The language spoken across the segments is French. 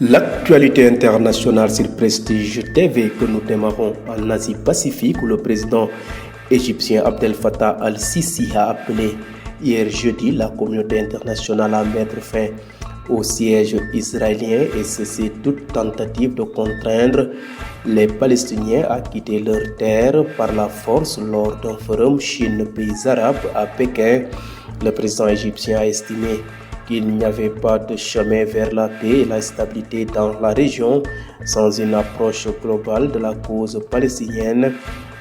L'actualité internationale sur Prestige TV que nous démarrons en Asie-Pacifique où le président égyptien Abdel Fattah al-Sisi a appelé hier jeudi la communauté internationale à mettre fin au siège israélien et cesser toute tentative de contraindre les Palestiniens à quitter leur terre par la force lors d'un forum Chine-Pays arabes à Pékin. Le président égyptien a estimé qu'il n'y avait pas de chemin vers la paix et la stabilité dans la région sans une approche globale de la cause palestinienne.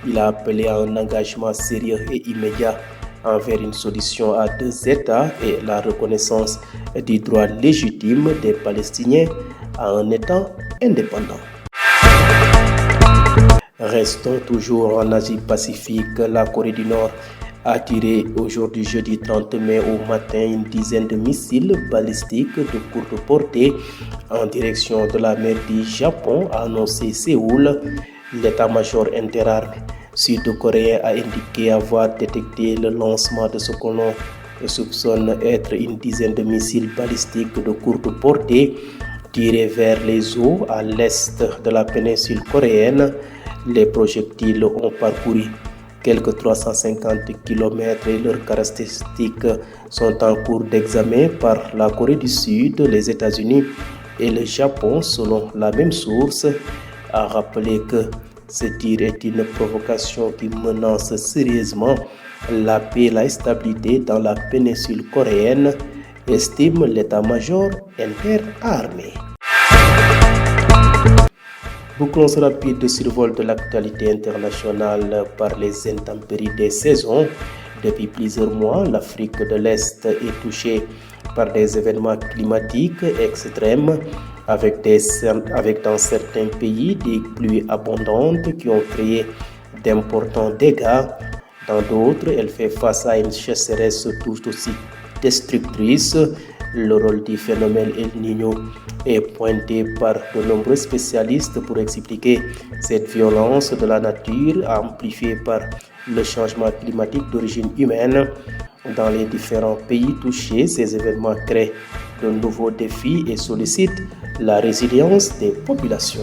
Il a appelé à un engagement sérieux et immédiat envers une solution à deux États et la reconnaissance du droit légitime des Palestiniens à un État indépendant. Restons toujours en Asie-Pacifique. La Corée du Nord a tiré aujourd'hui jeudi 30 mai au matin une dizaine de missiles balistiques de courte portée en direction de la mer du Japon, a annoncé Séoul. L'état-major interarmé sud-coréen a indiqué avoir détecté le lancement de ce que l'on soupçonne être une dizaine de missiles balistiques de courte portée tirés vers les eaux à l'est de la péninsule coréenne. Les projectiles ont parcouru quelques 350 km et leurs caractéristiques sont en cours d'examen par la Corée du Sud, les États-Unis et le Japon, selon la même source, a rappelé que ce tir est une provocation qui menace sérieusement la paix et la stabilité dans la péninsule coréenne, estime l'état-major interarmé. Bouclons ce rapide survol de l'actualité internationale par les intempéries des saisons. Depuis plusieurs mois, l'Afrique de l'Est est touchée par des événements climatiques extrêmes, avec dans certains pays des pluies abondantes qui ont créé d'importants dégâts. Dans d'autres, elle fait face à une sécheresse tout aussi destructrice. Le rôle du phénomène El Niño est pointé par de nombreux spécialistes pour expliquer cette violence de la nature amplifiée par le changement climatique d'origine humaine. Dans les différents pays touchés, ces événements créent de nouveaux défis et sollicitent la résilience des populations.